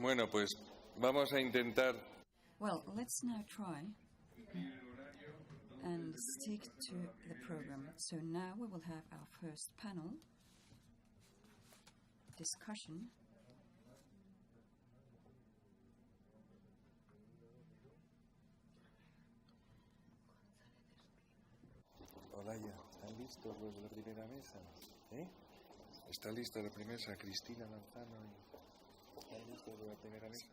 Bueno, pues vamos a intentar. Well, let's now try and stick to the program. So now we will have our first panel discussion. Hola, ya. ¿Están listos los de la primera mesa? ¿Está lista la primera mesa? Cristina, Manzano. ¿Están listos de la primera mesa?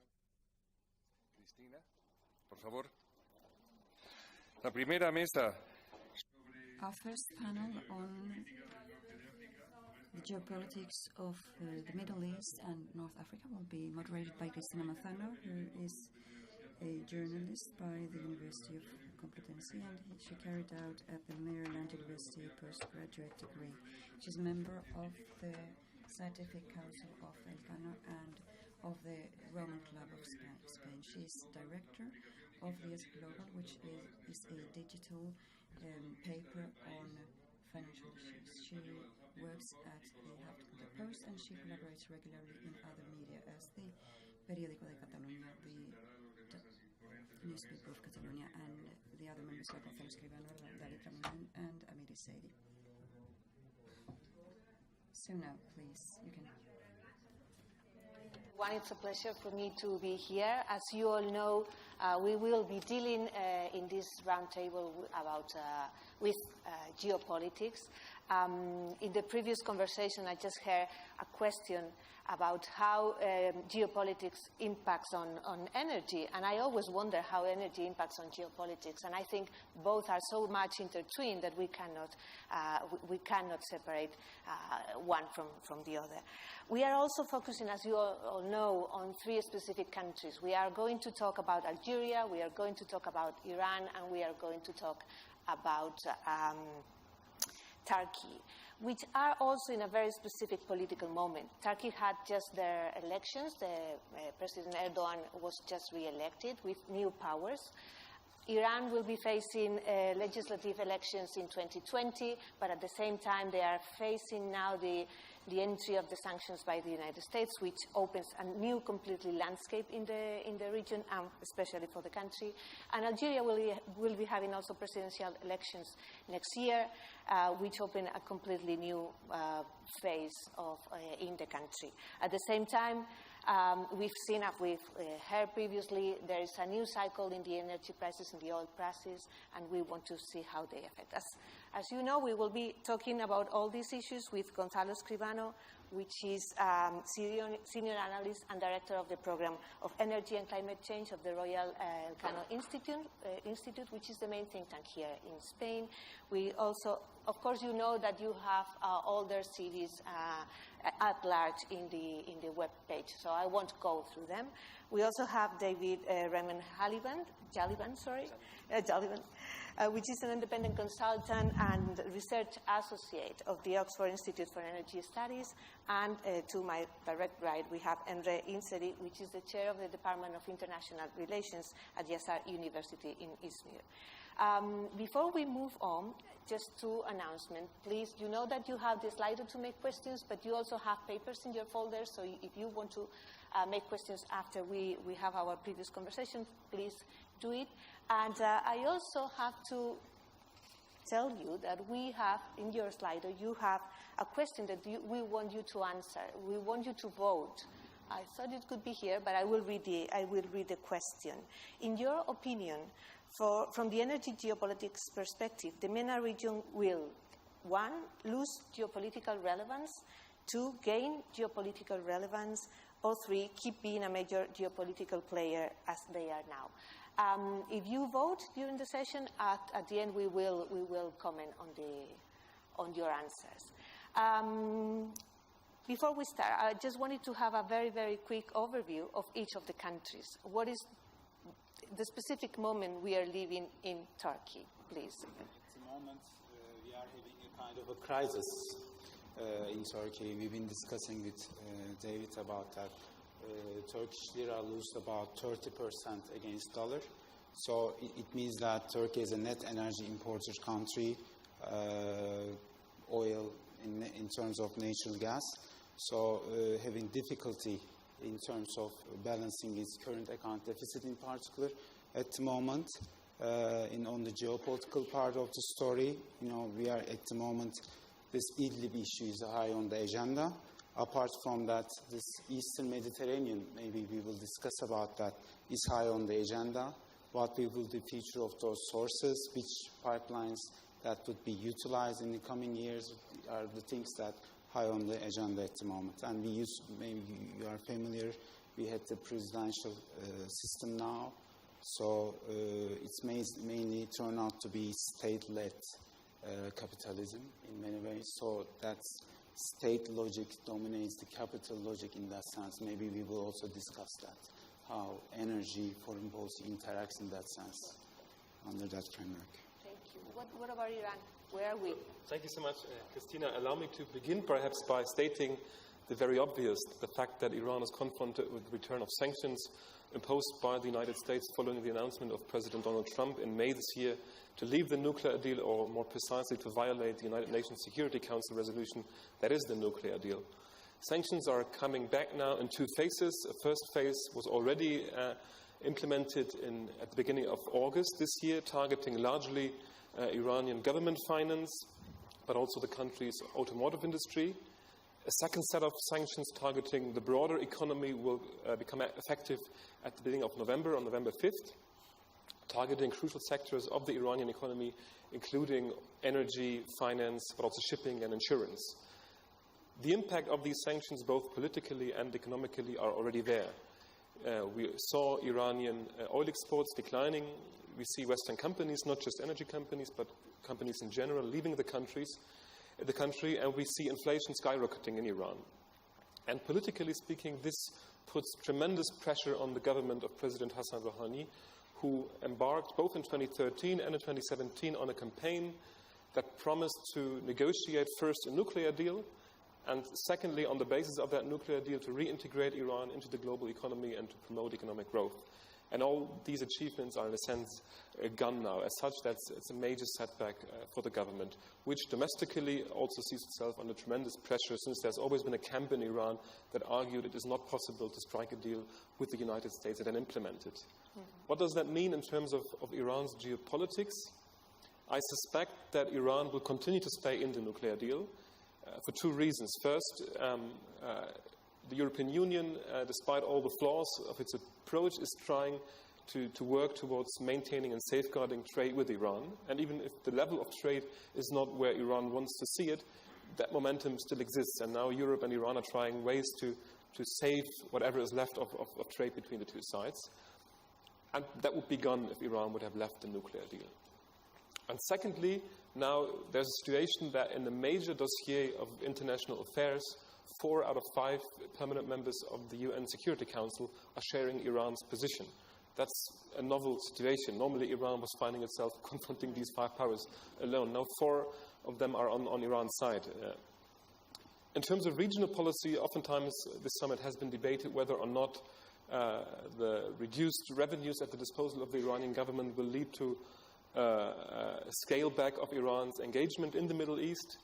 Cristina, por favor. La primera mesa. Our first panel on the geopolitics of the Middle East and North Africa will be moderated by Cristina Manzano, who is a journalist by the University of Complutense, and she carried out at the Maryland University a postgraduate degree. She's a member of the Scientific Council of Elcano and of the Roman Club of Spain. She's director of the ESGLOBAL, which is a digital paper on financial issues. She works at the Huffington Post and she collaborates regularly in other media as the Periódico de Catalunya, the newspaper of Catalonia, and the other members are Gonzalo, Escribano, Ramin, and Iseri. So now, please, you can. It's a pleasure for me to be here. As you all know, we will be dealing in this roundtable with geopolitics. In the previous conversation, I just heard a question about how geopolitics impacts on energy, and I always wonder how energy impacts on geopolitics. And I think both are so much intertwined that we cannot separate one from the other. We are also focusing, as you all know, on 3 specific countries. We are going to talk about Algeria, we are going to talk about Iran, and we are going to talk about Turkey, which are also in a very specific political moment. Turkey had just their elections. President Erdogan was just re-elected with new powers. Iran will be facing legislative elections in 2020, but at the same time they are facing now the entry of the sanctions by the United States, which opens a new completely landscape in the region, and especially for the country. And Algeria will be having also presidential elections next year, which open a completely new phase in the country. At the same time, we've seen, as we've heard previously, there is a new cycle in the energy prices and the oil prices, and we want to see how they affect us. As you know, we will be talking about all these issues with Gonzalo Escribano, which is senior analyst and director of the program of energy and climate change of the Royal Elcano Institute, which is the main think tank here in Spain. We also, of course, you know that you have all their CVs at large in the web page, so I won't go through them. We also have David Ramin Jalilvand, which is an independent consultant and research associate of the Oxford Institute for Energy Studies. And to my direct right, we have Emre, which is the chair of the Department of International Relations at YAŞAR University in Izmir. Before we move on, just 2 announcements. Please, you know that you have the Slido to make questions, but you also have papers in your folder, so if you want to make questions after we have our previous conversation, please do it. And I also have to tell you that we have, in your Slido, you have a question that we want you to answer. We want you to vote. I thought it could be here, but I will read the question. In your opinion, from the energy geopolitics perspective, the MENA region will, 1, lose geopolitical relevance, 2, gain geopolitical relevance, or 3, keep being a major geopolitical player as they are now. If you vote during the session, at the end we will comment on your answers. Before we start, I just wanted to have a very, very quick overview of each of the countries. What is the specific moment we are living in Turkey, please? At the moment, we are having a kind of a crisis in Turkey. We've been discussing with David about that. Turkish lira lost about 30% against dollar. So it means that Turkey is a net energy importer country, oil in terms of natural gas. So having difficulty in terms of balancing its current account deficit in particular at the moment. On the geopolitical part of the story, we are at the moment, this Idlib issue is high on the agenda. Apart from that, this Eastern Mediterranean, maybe we will discuss about that, is high on the agenda. What will be the future of those sources, which pipelines that would be utilized in the coming years are the things that high on the agenda at the moment. And maybe you are familiar, we had the presidential system now. So it's mainly turned out to be state-led capitalism in many ways. So that's state logic dominates the capital logic in that sense. Maybe we will also discuss that, how energy, foreign policy interacts in that sense under that framework. Thank you. What about Iran? Where are we? Thank you so much, Cristina. Allow me to begin perhaps by stating the very obvious, the fact that Iran is confronted with the return of sanctions imposed by the United States following the announcement of President Donald Trump in May this year to leave the nuclear deal, or more precisely to violate the United Nations Security Council resolution that is the nuclear deal. Sanctions are coming back now in two phases. A first phase was already implemented at the beginning of August this year, targeting largely Iranian government finance, but also the country's automotive industry. A second set of sanctions targeting the broader economy will become effective at the beginning of November, on November 5th, targeting crucial sectors of the Iranian economy, including energy, finance, but also shipping and insurance. The impact of these sanctions, both politically and economically, are already there. We saw Iranian oil exports declining. We see Western companies, not just energy companies, but companies in general, leaving the country, and we see inflation skyrocketing in Iran. And politically speaking, this puts tremendous pressure on the government of President Hassan Rouhani, who embarked both in 2013 and in 2017 on a campaign that promised to negotiate first a nuclear deal, and secondly, on the basis of that nuclear deal, to reintegrate Iran into the global economy and to promote economic growth. And all these achievements are, in a sense, gone now. As such, it's a major setback for the government, which domestically also sees itself under tremendous pressure, since there's always been a camp in Iran that argued it is not possible to strike a deal with the United States and then implement it. Mm-hmm. What does that mean in terms of Iran's geopolitics? I suspect that Iran will continue to stay in the nuclear deal for two reasons. First, the European Union, despite all the flaws of its approach, is trying to work towards maintaining and safeguarding trade with Iran. And even if the level of trade is not where Iran wants to see it, that momentum still exists. And now Europe and Iran are trying ways to save whatever is left of trade between the two sides. And that would be gone if Iran would have left the nuclear deal. And secondly, now there's a situation that in the major dossier of international affairs, 4 out of 5 permanent members of the UN Security Council are sharing Iran's position. That's a novel situation. Normally, Iran was finding itself confronting these 5 powers alone. Now 4 of them are on Iran's side. In terms of regional policy, oftentimes this summit has been debated whether or not the reduced revenues at the disposal of the Iranian government will lead to a scale back of Iran's engagement in the Middle East.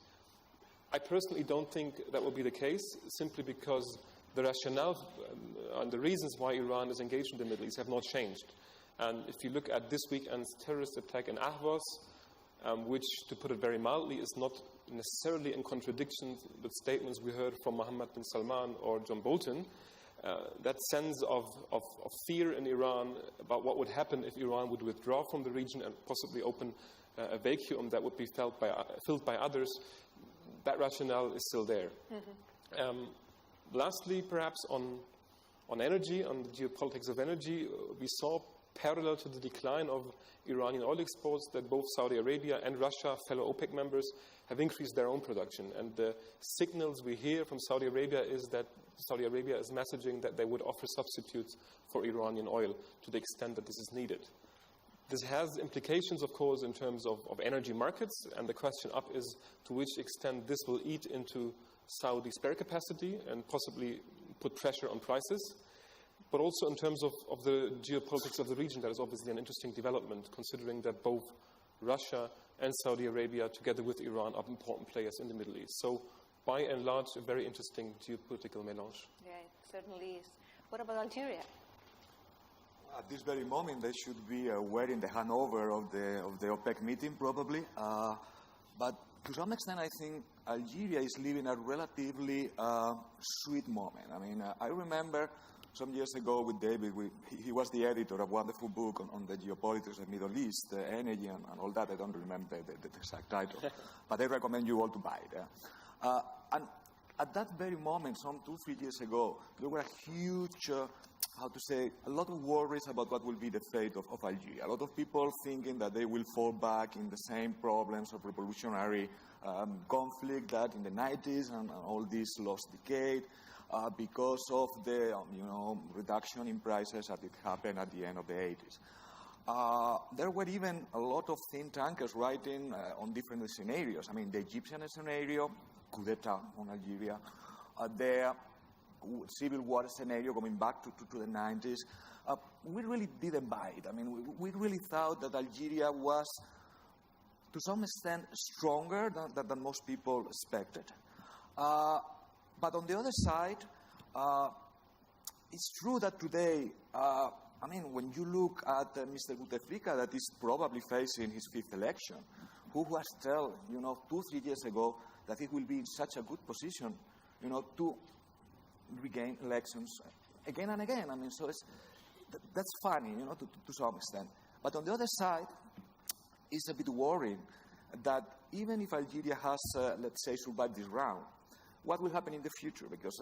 I personally don't think that will be the case, simply because the rationale and the reasons why Iran is engaged in the Middle East have not changed. And if you look at this weekend's terrorist attack in Ahvaz, which, to put it very mildly, is not necessarily in contradiction with statements we heard from Mohammed bin Salman or John Bolton, that sense of fear in Iran about what would happen if Iran would withdraw from the region and possibly open a vacuum that would be filled by others, that rationale is still there. Mm-hmm. Lastly, perhaps on energy, on the geopolitics of energy, we saw, parallel to the decline of Iranian oil exports, that both Saudi Arabia and Russia, fellow OPEC members, have increased their own production. And the signals we hear from Saudi Arabia is that Saudi Arabia is messaging that they would offer substitutes for Iranian oil to the extent that this is needed. This has implications, of course, in terms of energy markets, and the question up is to which extent this will eat into Saudi spare capacity and possibly put pressure on prices. But also in terms of the geopolitics of the region, that is obviously an interesting development, considering that both Russia and Saudi Arabia, together with Iran, are important players in the Middle East. So, by and large, a very interesting geopolitical mélange. Yeah, it certainly is. What about Algeria? At this very moment, they should be wearing the handover of the OPEC meeting, probably. But to some extent, I think Algeria is living a relatively sweet moment. I mean, I remember some years ago with David, he was the editor of a wonderful book on the geopolitics of the Middle East, energy and all that. I don't remember the exact title, but I recommend you all to buy it. And at that very moment, some 2-3 years ago, there were a huge, a lot of worries about what will be the fate of Algeria. A lot of people thinking that they will fall back in the same problems of revolutionary conflict that in the 90s and all this lost decade. Because of the reduction in prices that it happened at the end of the 80s. There were even a lot of think tankers writing on different scenarios. I mean, the Egyptian scenario, coup d'etat on Algeria, the civil war scenario going back to the 90s. We really didn't buy it. I mean, we really thought that Algeria was, to some extent, stronger than most people expected. But on the other side, it's true that today, when you look at Mr. Bouteflika, that is probably facing his 5th election, who was told, 2-3 years ago that he will be in such a good position, to regain elections again and again. I mean, so that's funny, to some extent. But on the other side, it's a bit worrying that even if Algeria has, let's say, survived this round, what will happen in the future? Because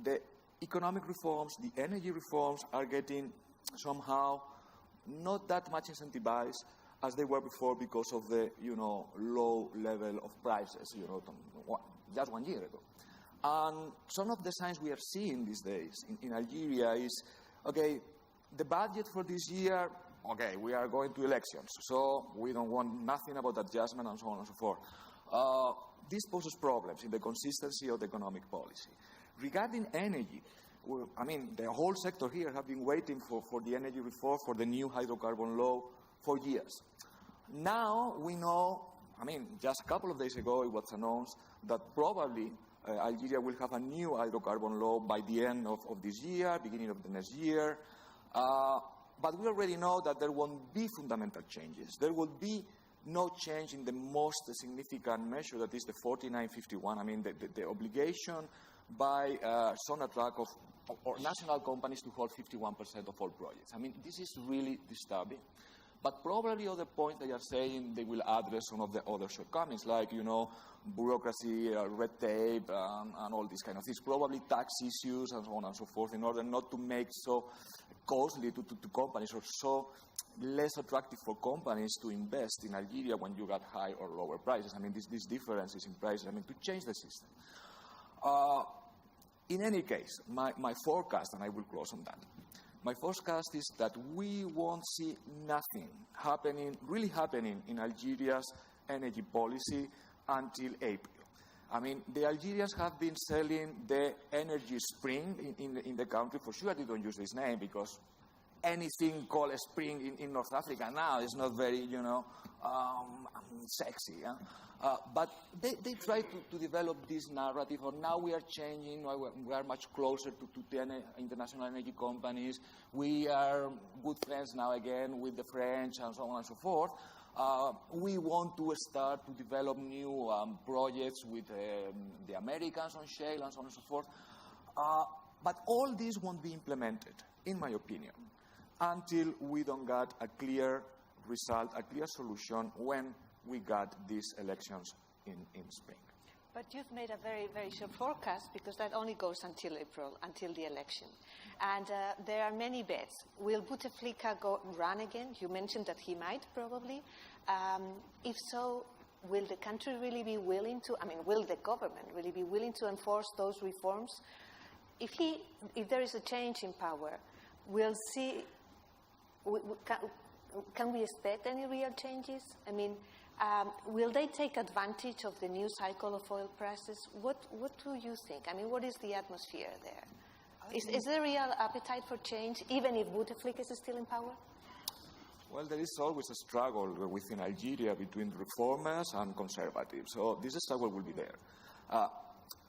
the economic reforms, the energy reforms are getting somehow not that much incentivized as they were before because of the, low level of prices, just 1 year ago. And some of the signs we are seeing these days in Algeria is, okay, the budget for this year, okay, we are going to elections, so we don't want nothing about adjustment and so on and so forth. This poses problems in the consistency of the economic policy. Regarding energy, the whole sector here have been waiting for the energy reform, for the new hydrocarbon law for years. Now we know, just a couple of days ago it was announced that probably Algeria will have a new hydrocarbon law by the end of this year, beginning of the next year. But we already know that there won't be fundamental changes. There will be no change in the most significant measure, that is the 4951. The obligation by Sonatrach or national companies to hold 51% of all projects. This is really disturbing. But probably other points they are saying they will address some of the other shortcomings, like, bureaucracy, red tape, and all these kind of things. Probably tax issues and so on and so forth, in order not to make so costly to companies or so less attractive for companies to invest in Algeria when you got high or lower prices. These differences in prices, to change the system. In any case, my forecast, and I will close on that, my forecast is that we won't see nothing really happening in Algeria's energy policy until April. The Algerians have been selling the energy spring in the country. For sure, they don't use this name because anything called a spring in North Africa now is not very, sexy. But they try to develop this narrative, or now we are changing, we are much closer to the international energy companies, we are good friends now again with the French, and so on and so forth. We want to start to develop new projects with the Americans on shale, and so on and so forth. But all this won't be implemented, in my opinion, until we don't get a clear result, a clear solution when we got these elections in spring. But you've made a very, very short forecast, because that only goes until April, until the election. And there are many bets. Will Bouteflika run again? You mentioned that he might, probably. If so, will the country really be willing to, will the government really be willing to enforce those reforms? If there is a change in power, we'll see, can we expect any real changes? Will they take advantage of the new cycle of oil prices? What do you think? What is the atmosphere there? Is there real appetite for change, even if Bouteflika is still in power? Well, there is always a struggle within Algeria between reformers and conservatives. So this struggle will be there.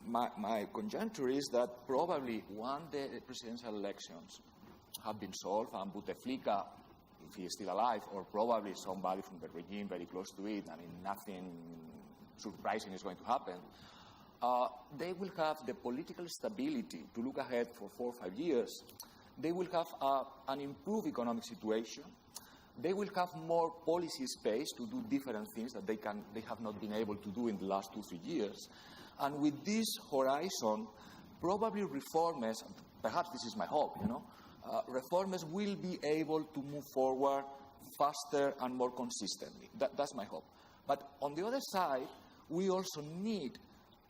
my conjecture is that probably when the presidential elections have been solved and Bouteflika, if he is still alive, or probably somebody from the regime very close to it, I mean, nothing surprising is going to happen, they will have the political stability to look ahead for 4 or 5 years. They will have an improved economic situation. They will have more policy space to do different things that they have not been able to do in the last 2 or 3 years. And with this horizon, probably reformers, perhaps this is my hope, reformers will be able to move forward faster and more consistently. That's my hope. But on the other side, we also need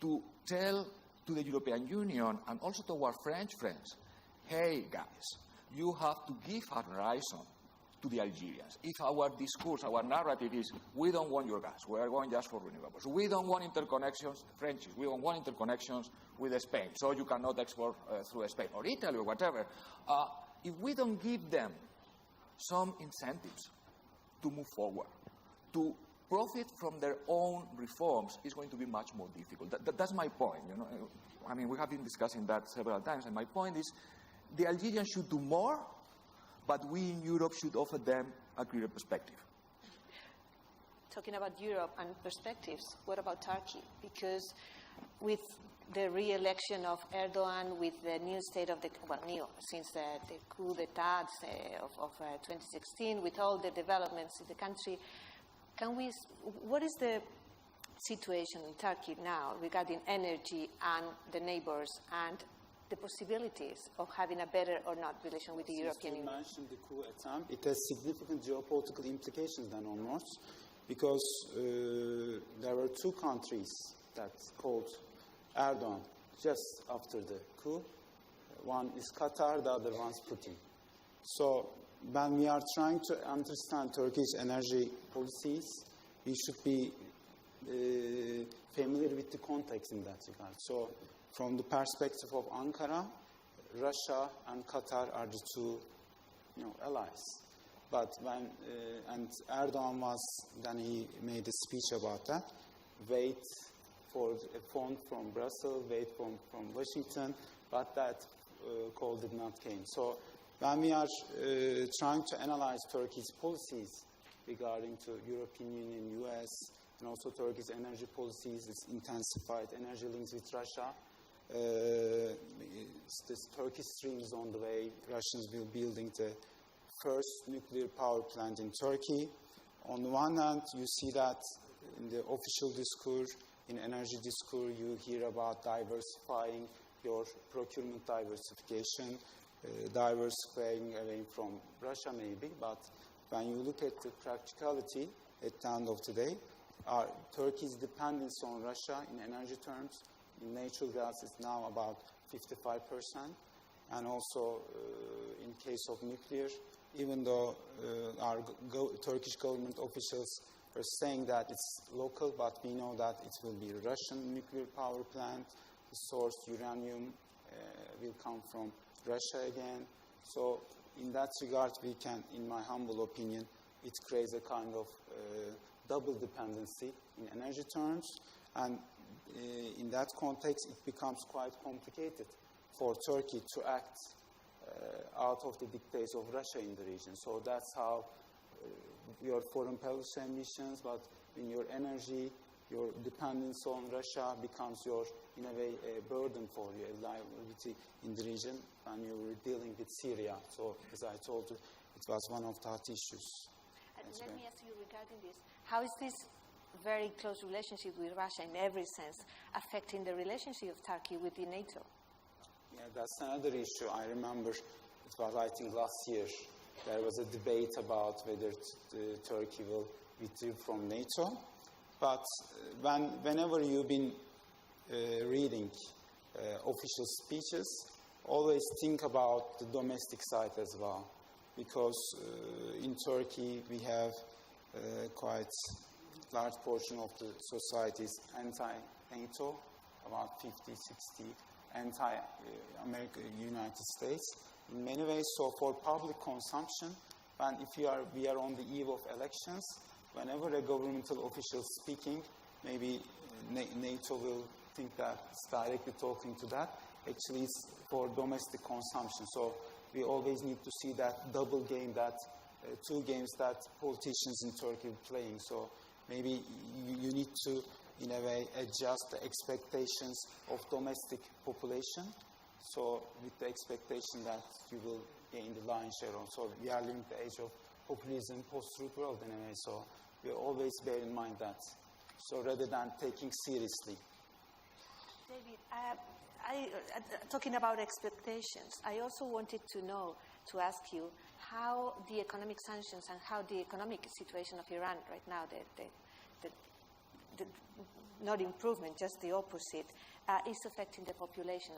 to tell to the European Union and also to our French friends, hey guys, you have to give a horizon to the Algerians. If our discourse, our narrative is, we don't want your gas, we are going just for renewables. We don't want interconnections, French, we don't want interconnections with Spain, so you cannot export through Spain or Italy or whatever. If we don't give them some incentives to move forward, to profit from their own reforms, is going to be much more difficult. That's my point. I mean, we have been discussing that several times, and my point is, the Algerians should do more, but we in Europe should offer them a clearer perspective. Talking about Europe and perspectives, what about Turkey? Because with the re-election of Erdogan, with the new state of the, since the coup d'etat of 2016, with all the developments in the country, what is the situation in Turkey now regarding energy and the neighbors and the possibilities of having a better or not relation with the European Union? You mentioned the coup attempt. It has significant geopolitical implications then onwards, because there were 2 countries that called Erdogan just after the coup. One is Qatar, the other one is Putin. So when we are trying to understand Turkey's energy policies, we should be familiar with the context in that regard. So from the perspective of Ankara, Russia and Qatar are the 2 allies. But when and Erdogan he made a speech about that, wait for a phone from Brussels, wait from Washington, but that call did not came. So when we are trying to analyze Turkey's policies regarding to European Union, US, and also Turkey's energy policies, its intensified energy links with Russia, this Turkish stream is on the way. Russians will be building the first nuclear power plant in Turkey. On the one hand, you see that in the official discourse, in energy discourse, you hear about diversifying your procurement diversification, diversifying away from Russia maybe, but when you look at the practicality at the end of the day, Turkey's dependence on Russia in energy terms, in natural gas, is now about 55%, and also in case of nuclear, even though our Turkish government officials are saying that it's local, but we know that it will be a Russian nuclear power plant. The source uranium will come from Russia again. So in that regard, we can, in my humble opinion, it creates a kind of double dependency in energy terms. And in that context, it becomes quite complicated for Turkey to act out of the dictates of Russia in the region. So that's how your foreign policy ambitions, but in your energy, your dependence on Russia becomes in a way, a burden for you, a liability in the region when you're dealing with Syria. So, as I told you, it was one of the hot issues. Let me ask you regarding this. How is this very close relationship with Russia in every sense affecting the relationship of Turkey with the NATO? Yeah, that's another issue. I remember it was, I think, last year. There was a debate about whether Turkey will withdraw from NATO. But whenever you've been reading official speeches, always think about the domestic side as well. Because in Turkey, we have quite large portion of the society is anti-NATO, about 50, 60, anti-America, United States. In many ways, so for public consumption, if we are on the eve of elections, whenever a governmental official is speaking, maybe NATO will think that it's directly talking to that. Actually, it's for domestic consumption. So we always need to see that double game, that two games that politicians in Turkey are playing. So maybe you need to, in a way, adjust the expectations of domestic population. So with the expectation that you will gain the lion's share on. So we are living the age of populism, post-truth world in a way. So we always bear in mind that. So rather than taking seriously. David, talking about expectations, I also wanted to ask you how the economic sanctions and how the economic situation of Iran right now, the not improvement, just the opposite, is affecting the population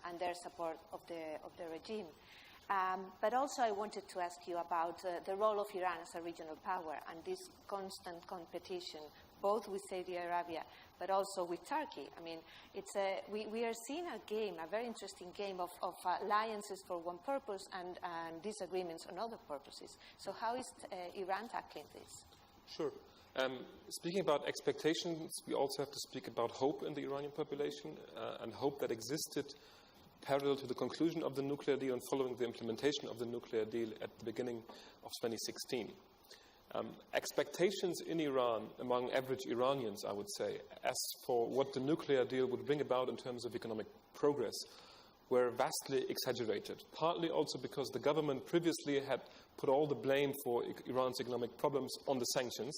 and their support of the regime. But also I wanted to ask you about the role of Iran as a regional power and this constant competition, both with Saudi Arabia, but also with Turkey. I mean, we are seeing a very interesting game of alliances for one purpose and disagreements on other purposes. So how is Iran tackling this? Sure. Speaking about expectations, we also have to speak about hope in the Iranian population and hope that existed parallel to the conclusion of the nuclear deal and following the implementation of the nuclear deal at the beginning of 2016. Expectations in Iran among average Iranians, I would say, as for what the nuclear deal would bring about in terms of economic progress, were vastly exaggerated, partly also because the government previously had put all the blame for Iran's economic problems on the sanctions.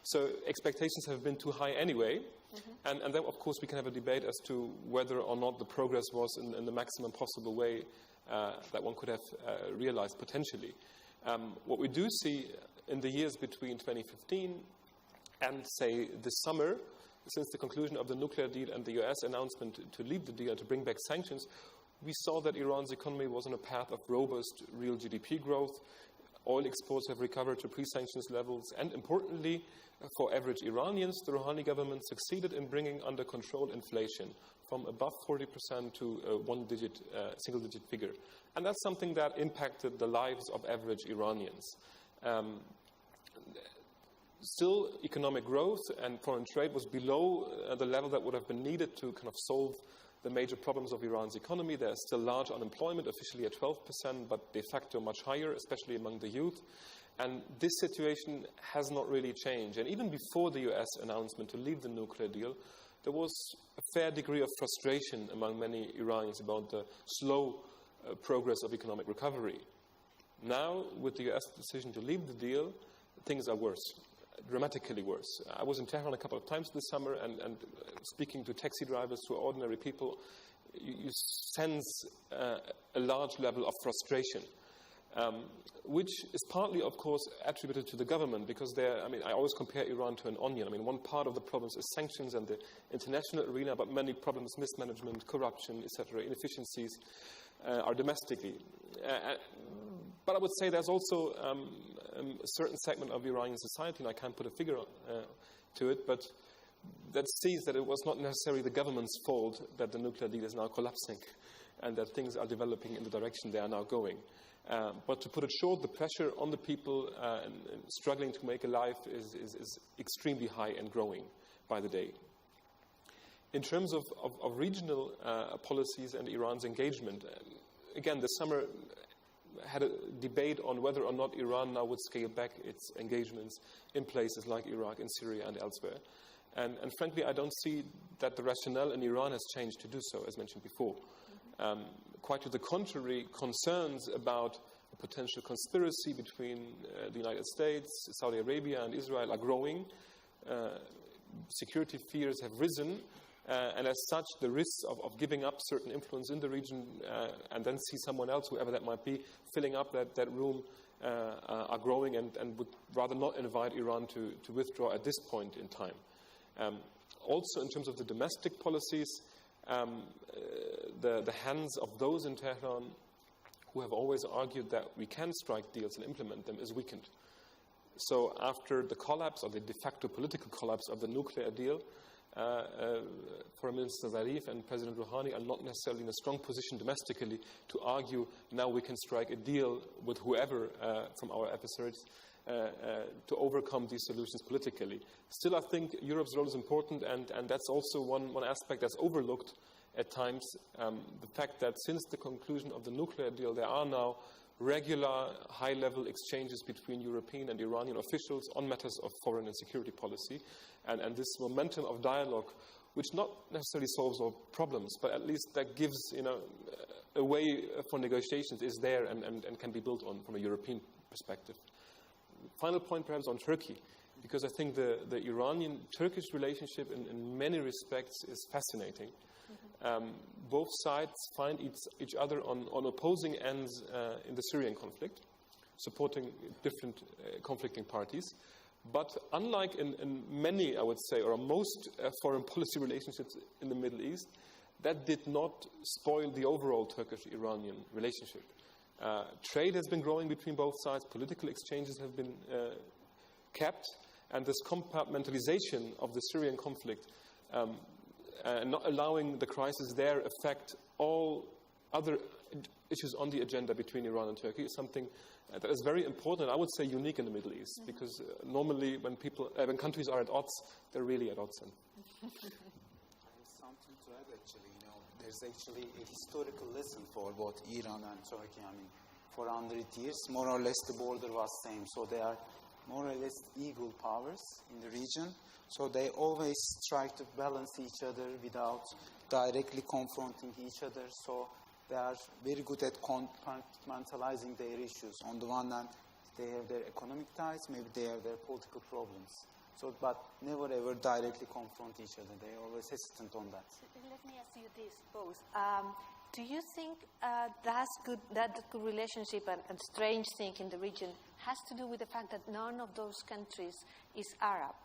So expectations have been too high anyway. Mm-hmm. And then, of course, we can have a debate as to whether or not the progress was in the maximum possible way that one could have realized potentially. What we do see in the years between 2015 and, say, this summer, since the conclusion of the nuclear deal and the US announcement to leave the deal and to bring back sanctions, we saw that Iran's economy was on a path of robust real GDP growth. Oil exports have recovered to pre-sanctions levels. And importantly, for average Iranians, the Rouhani government succeeded in bringing under control inflation from above 40% to a single-digit figure. And that's something that impacted the lives of average Iranians. Still, economic growth and foreign trade was below the level that would have been needed to kind of solve the major problems of Iran's economy. There's still large unemployment, officially at 12%, but de facto much higher, especially among the youth. And this situation has not really changed. And even before the US announcement to leave the nuclear deal, there was a fair degree of frustration among many Iranians about the slow progress of economic recovery. Now, with the US decision to leave the deal, things are worse, dramatically worse. I was in Tehran a couple of times this summer and speaking to taxi drivers, to ordinary people, you sense a large level of frustration, which is partly, of course, attributed to the government because I always compare Iran to an onion. I mean, one part of the problems is sanctions and the international arena, but many problems, mismanagement, corruption, etc., inefficiencies, are domestically. But I would say there's also a certain segment of Iranian society, and I can't put a figure to it, but that sees that it was not necessarily the government's fault that the nuclear deal is now collapsing and that things are developing in the direction they are now going. But to put it short, the pressure on the people and struggling to make a life is extremely high and growing by the day. In terms of regional policies and Iran's engagement, again, this summer had a debate on whether or not Iran now would scale back its engagements in places like Iraq, in Syria, and elsewhere. And frankly, I don't see that the rationale in Iran has changed to do so, as mentioned before. Quite to the contrary, concerns about a potential conspiracy between the United States, Saudi Arabia, and Israel are growing. Security fears have risen. And as such, the risks of giving up certain influence in the region and then see someone else, whoever that might be, filling up that room are growing and would rather not invite Iran to withdraw at this point in time. Also, in terms of the domestic policies, the hands of those in Tehran who have always argued that we can strike deals and implement them is weakened. So after the collapse, or the de facto political collapse of the nuclear deal, Foreign Minister Zarif and President Rouhani are not necessarily in a strong position domestically to argue now we can strike a deal with whoever from our adversaries. to overcome these solutions politically. Still, I think Europe's role is important, and that's also one aspect that's overlooked at times. The fact that since the conclusion of the nuclear deal, there are now regular high-level exchanges between European and Iranian officials on matters of foreign and security policy. And this momentum of dialogue, which not necessarily solves all problems, but at least that gives a way for negotiations, is there and can be built on from a European perspective. Final point perhaps on Turkey, because I think the Iranian-Turkish relationship in many respects is fascinating. Both sides find each other on opposing ends in the Syrian conflict, supporting different conflicting parties. But unlike in many, I would say, or most foreign policy relationships in the Middle East, that did not spoil the overall Turkish-Iranian relationship. Trade has been growing between both sides, political exchanges have been kept, and this compartmentalization of the Syrian conflict and not allowing the crisis there affect all other issues on the agenda between Iran and Turkey is something that is very important, I would say unique in the Middle East, because normally when countries are at odds, they're really at odds. I have something to add, actually. There's actually a historical lesson for both Iran and Turkey. I mean, for 100 years, more or less the border was same. So they are more or less equal powers in the region. So they always try to balance each other without directly confronting each other. So they are very good at compartmentalizing their issues. On the one hand, they have their economic ties, maybe they have their political problems. So, but never ever directly confront each other. They are always hesitant on that. Let me ask you this, both. Do you think that good relationship and strange thing in the region has to do with the fact that none of those countries is Arab,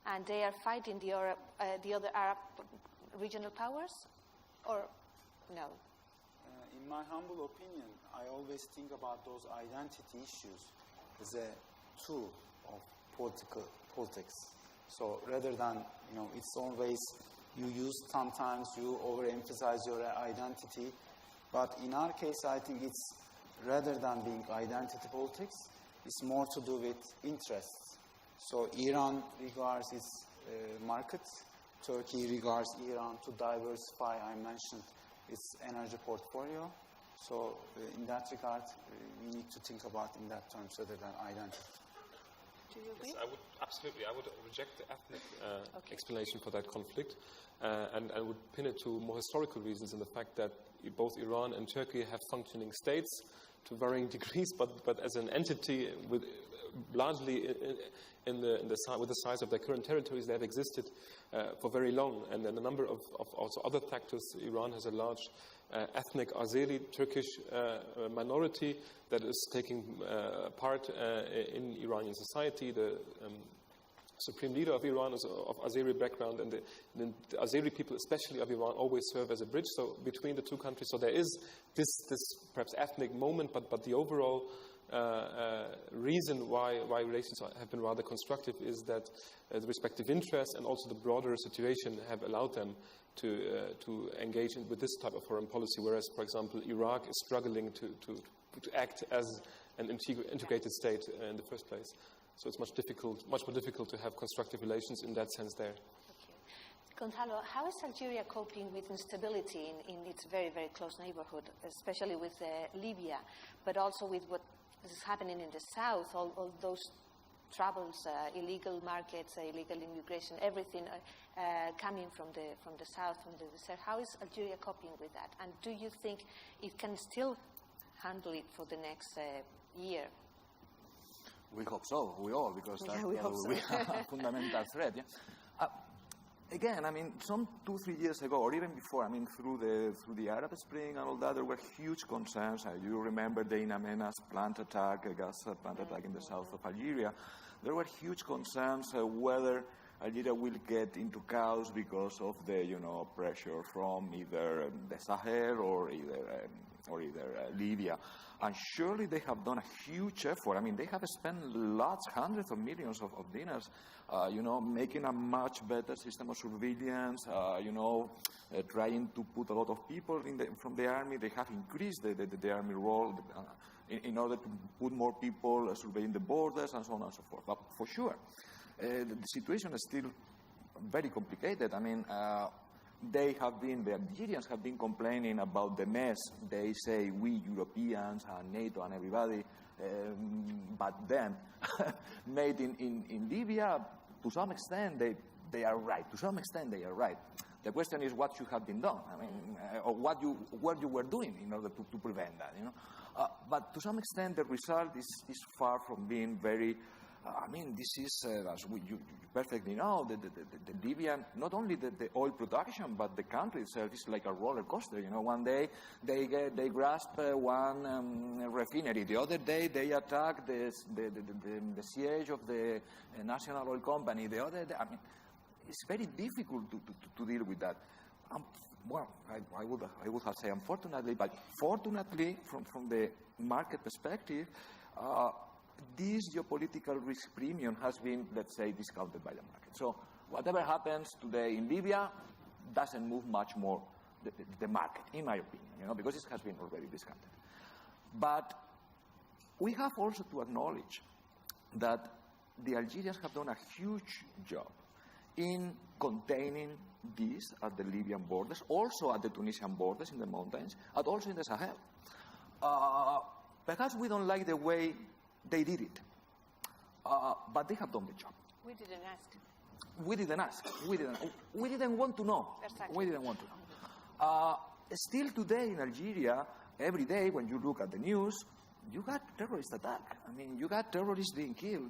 and they are fighting the other Arab regional powers, or no? In my humble opinion, I always think about those identity issues as a tool of politics. So rather than, it's always sometimes you overemphasize your identity. But in our case, I think it's rather than being identity politics, it's more to do with interests. So Iran regards its market. Turkey regards Iran to diversify, I mentioned, its energy portfolio. So in that regard, we need to think about in that terms rather than identity. Do you agree? Yes, I would reject the ethnic explanation for that conflict, and I would pin it to more historical reasons in the fact that both Iran and Turkey have functioning states to varying degrees, but as an entity with largely with the size of their current territories, they have existed for very long. And then a number of also other factors. Iran has a large ethnic Azeri Turkish minority that is taking part in Iranian society. The supreme leader of Iran is of Azeri background, and the Azeri people, especially of Iran, always serve as a bridge between the two countries. So there is this perhaps ethnic moment, but the overall reason why relations have been rather constructive is that the respective interests and also the broader situation have allowed them to engage with this type of foreign policy, whereas, for example, Iraq is struggling to act as an integrated state in the first place. So it's much more difficult to have constructive relations in that sense there. Okay. Gonzalo, how is Algeria coping with instability in its very, very close neighborhood, especially with Libya, but also with what is happening in the south, all those troubles, illegal markets, illegal immigration, everything coming from the south, from the desert? How is Algeria coping with that? And do you think it can still handle it for the next year? We hope so. We all, because Yeah, we hope so. a fundamental threat. Yeah. Again, I mean, some 2-3 years ago, or even before, I mean, through the Arab Spring and all that, there were huge concerns. You remember the In Amenas plant attack, a gas plant attack in the south of Algeria. There were huge concerns whether Algeria will get into chaos because of the, pressure from either the Sahel or either Libya. And surely they have done a huge effort. I mean, they have spent hundreds of millions of dinars, making a much better system of surveillance, trying to put a lot of people from the army. They have increased the army role in order to put more people surveying the borders and so on and so forth. But for sure, the situation is still very complicated. I mean, the Algerians have been complaining about the mess, they say, we Europeans and NATO and everybody, but then made in Libya, to some extent, they are right. To some extent, they are right. The question is what should have been done, I mean, or what you were doing in order to prevent that, you know. But to some extent, the result is far from being very. I mean, this is, as you perfectly know, the Libyan, not only the oil production, but the country itself is like a roller coaster. You know, one day they grasp one refinery, the other day they attack the siege of the national oil company, the other day, I mean, it's very difficult to deal with that. Well, I would have said unfortunately, but fortunately, from the market perspective, this geopolitical risk premium has been, let's say, discounted by the market. So whatever happens today in Libya doesn't move much more the market, in my opinion, you know, because it has been already discounted. But we have also to acknowledge that the Algerians have done a huge job in containing this at the Libyan borders, also at the Tunisian borders in the mountains, and also in the Sahel. Perhaps we don't like the way they did it, but they have done the job. We didn't ask. We didn't ask. We didn't want to know. Exactly. We didn't want to know. Still today in Algeria, every day when you look at the news, you got terrorist attack. I mean, you got terrorists being killed.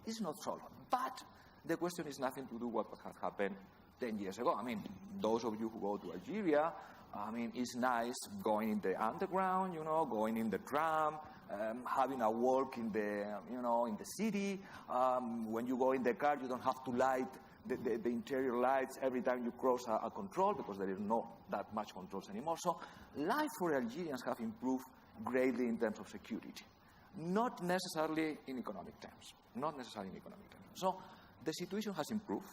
It's not solved. But the question is nothing to do with what had happened 10 years ago. I mean, those of you who go to Algeria, I mean, it's nice going in the underground, you know, going in the tram, having a walk in the, you know, in the city. When you go in the car, you don't have to light the interior lights every time you cross a control because there is not that much controls anymore. So life for Algerians have improved greatly in terms of security, not necessarily in economic terms. Not necessarily in economic terms. So the situation has improved.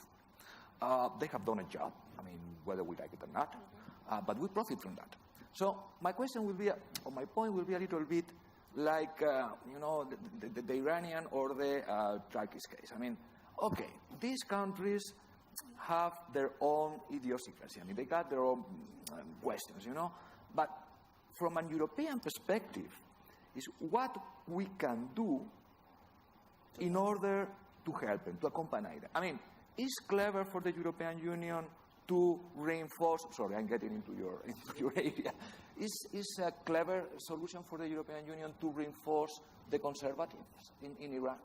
They have done a job, I mean, whether we like it or not, but we profit from that. So my question will be, or my point will be a little bit like, you know, the Iranian or the Turkish case. I mean, okay, these countries have their own idiosyncrasy. I mean, they got their own questions, you know. But from a European perspective, is what we can do in order to help them, to accompany them. I mean, it's clever for the European Union to reinforce. Sorry, I'm getting into your area. Is a clever solution for the European Union to reinforce the conservatives in Iran?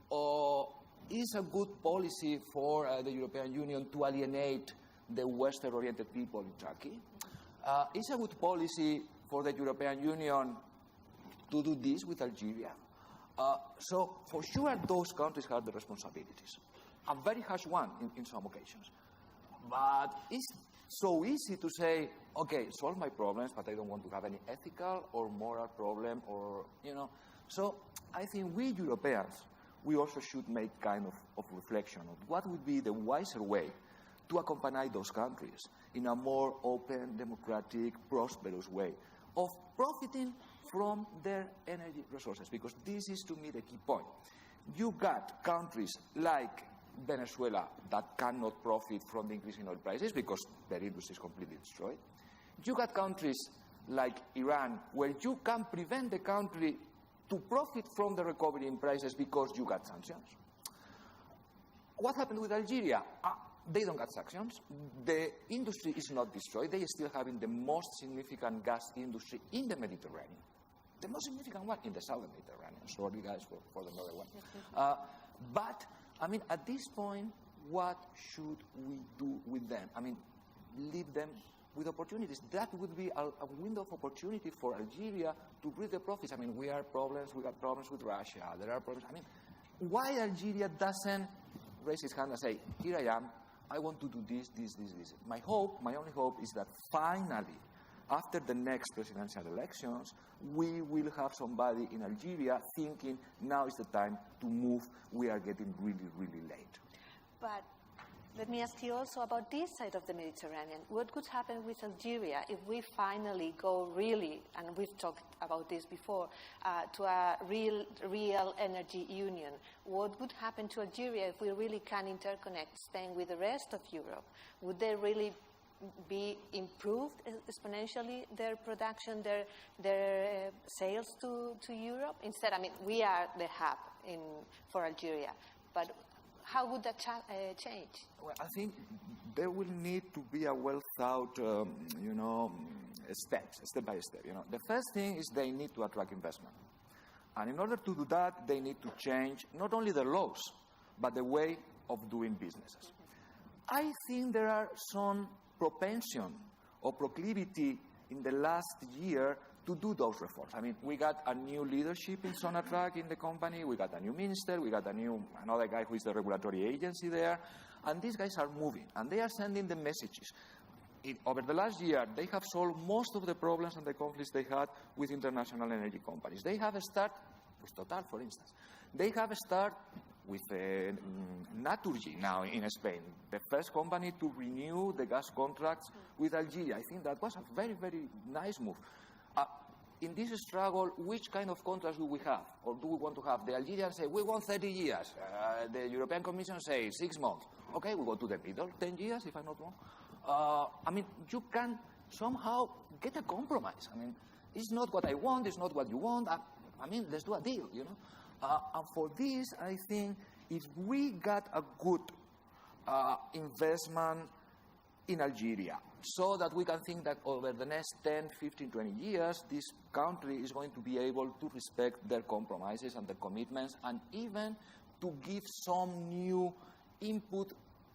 Or is a good policy for the European Union to alienate the Western-oriented people in Turkey? Is a good policy for the European Union to do this with Algeria? So for sure those countries have the responsibilities. A very harsh one in some occasions. But it's so easy to say, okay, solve my problems, but I don't want to have any ethical or moral problem or, you know. So I think we Europeans, we also should make kind of reflection of what would be the wiser way to accompany those countries in a more open, democratic, prosperous way of profiting from their energy resources. Because this is, to me, the key point. You got countries like Venezuela that cannot profit from the increase in oil prices because their industry is completely destroyed. You got countries like Iran where you can prevent the country to profit from the recovery in prices because you got sanctions. What happened with Algeria? They don't got sanctions. The industry is not destroyed. They are still having the most significant gas industry in the Mediterranean. The most significant one in the southern Mediterranean. Sorry, guys, for the other one. But I mean, at this point, what should we do with them? I mean, leave them with opportunities. That would be a window of opportunity for Algeria to reap the profits. I mean, we got problems with Russia. There are problems. I mean, why Algeria doesn't raise its hand and say, here I am, I want to do this. My only hope is that finally, after the next presidential elections, we will have somebody in Algeria thinking now is the time to move. We are getting really, really late. But Let me ask you also about this side of the Mediterranean. What could happen with Algeria if we finally go really, and we've talked about this before, to a real energy union? What would happen to Algeria if we really can interconnect Spain with the rest of Europe? Would they really be improved exponentially, their production, their sales to Europe? Instead, I mean, we are the hub for Algeria, but how would that change? Well, I think there will need to be a well-thought, step by step. The first thing is they need to attract investment. And in order to do that, they need to change not only the laws, but the way of doing businesses. I think there are some propension or proclivity in the last year to do those reforms. I mean, we got a new leadership in Sonatrach in the company, we got a new minister, we got another guy who is the regulatory agency there, and these guys are moving, and they are sending the messages. Over the last year, they have solved most of the problems and the conflicts they had with international energy companies. They have a start with Total, for instance. They have a start with Naturgy now in Spain, the first company to renew the gas contracts with Algeria. I think that was a very, very nice move. In this struggle, which kind of contracts do we have, or do we want to have? The Algerians say, we want 30 years. The European Commission says 6 months. Okay, we go to the middle, 10 years, if I'm not wrong. I mean, you can somehow get a compromise. I mean, it's not what I want, it's not what you want. I mean, let's do a deal, And for this, I think if we got a good investment in Algeria, so that we can think that over the next 10, 15, 20 years, this country is going to be able to respect their compromises and their commitments, and even to give some new input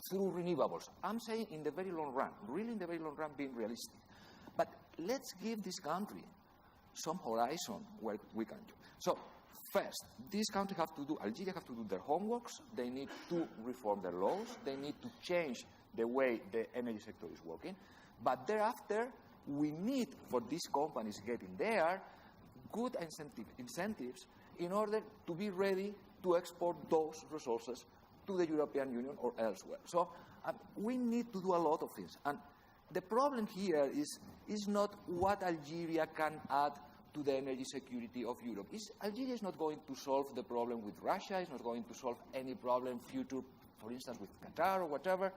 through renewables. I'm saying in the very long run, really in the very long run, being realistic. But let's give this country some horizon where we can do. So first, this country Algeria have to do their homeworks. They need to reform their laws. They need to change the way the energy sector is working. But thereafter, we need, for these companies getting there, good incentives in order to be ready to export those resources to the European Union or elsewhere. So we need to do a lot of things. And the problem here is not what Algeria can add to the energy security of Europe. Algeria is not going to solve the problem with Russia. It's not going to solve any problem future, for instance, with Qatar or whatever.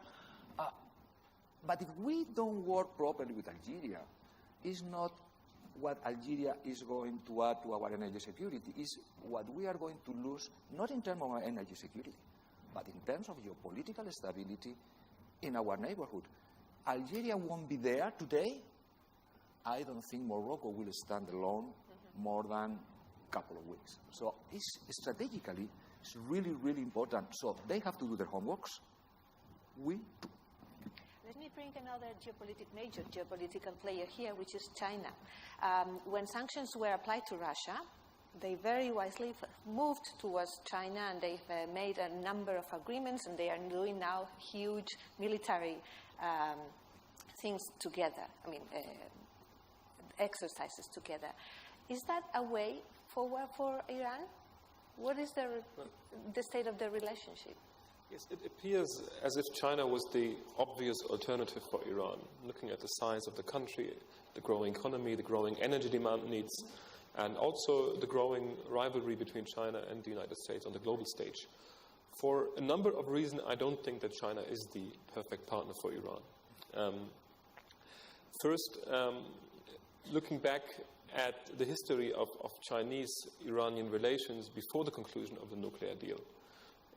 But if we don't work properly with Algeria, it's not what Algeria is going to add to our energy security. It's what we are going to lose, not in terms of our energy security, but in terms of geopolitical stability in our neighborhood. Algeria won't be there today. I don't think Morocco will stand alone more than a couple of weeks. So strategically, it's really, really important. So they have to do their homeworks. Let me bring another major geopolitical player here, which is China. When sanctions were applied to Russia, they very wisely moved towards China, and they've made a number of agreements, and they are doing now huge military things together. I mean, exercises together. Is that a way forward for Iran? What is the state of the relationship? Yes, it appears as if China was the obvious alternative for Iran, looking at the size of the country, the growing economy, the growing energy demand needs, and also the growing rivalry between China and the United States on the global stage. For a number of reasons, I don't think that China is the perfect partner for Iran. First, looking back at the history of Chinese-Iranian relations before the conclusion of the nuclear deal.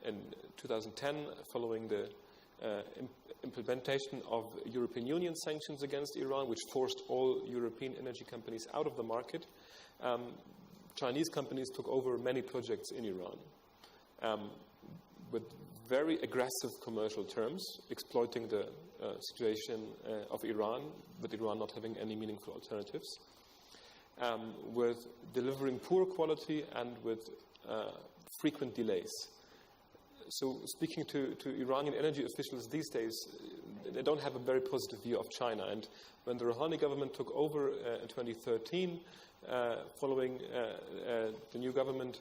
In 2010, following the implementation of European Union sanctions against Iran, which forced all European energy companies out of the market, Chinese companies took over many projects in Iran with very aggressive commercial terms, exploiting the situation of Iran, with Iran not having any meaningful alternatives, with delivering poor quality and with frequent delays. So speaking to Iranian energy officials these days, they don't have a very positive view of China. And when the Rouhani government took over in 2013, following the new government,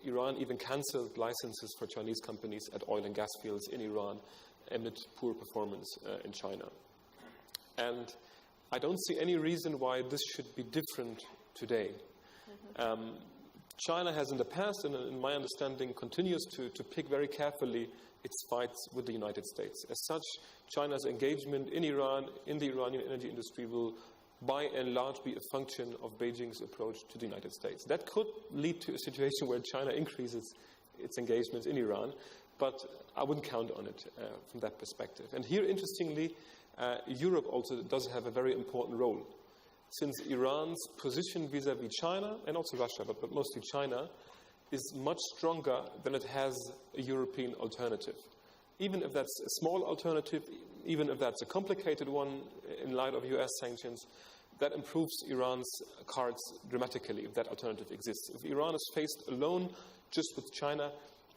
Iran even cancelled licenses for Chinese companies at oil and gas fields in Iran amid poor performance in China. And I don't see any reason why this should be different today. China has in the past, and in my understanding, continues to pick very carefully its fights with the United States. As such, China's engagement in Iran, in the Iranian energy industry, will by and large be a function of Beijing's approach to the United States. That could lead to a situation where China increases its engagements in Iran, but I wouldn't count on it from that perspective. And here, interestingly, Europe also does have a very important role. Since Iran's position vis-à-vis China, and also Russia, but mostly China, is much stronger than it has a European alternative. Even if that's a small alternative, even if that's a complicated one in light of US sanctions, that improves Iran's cards dramatically if that alternative exists. If Iran is faced alone just with China,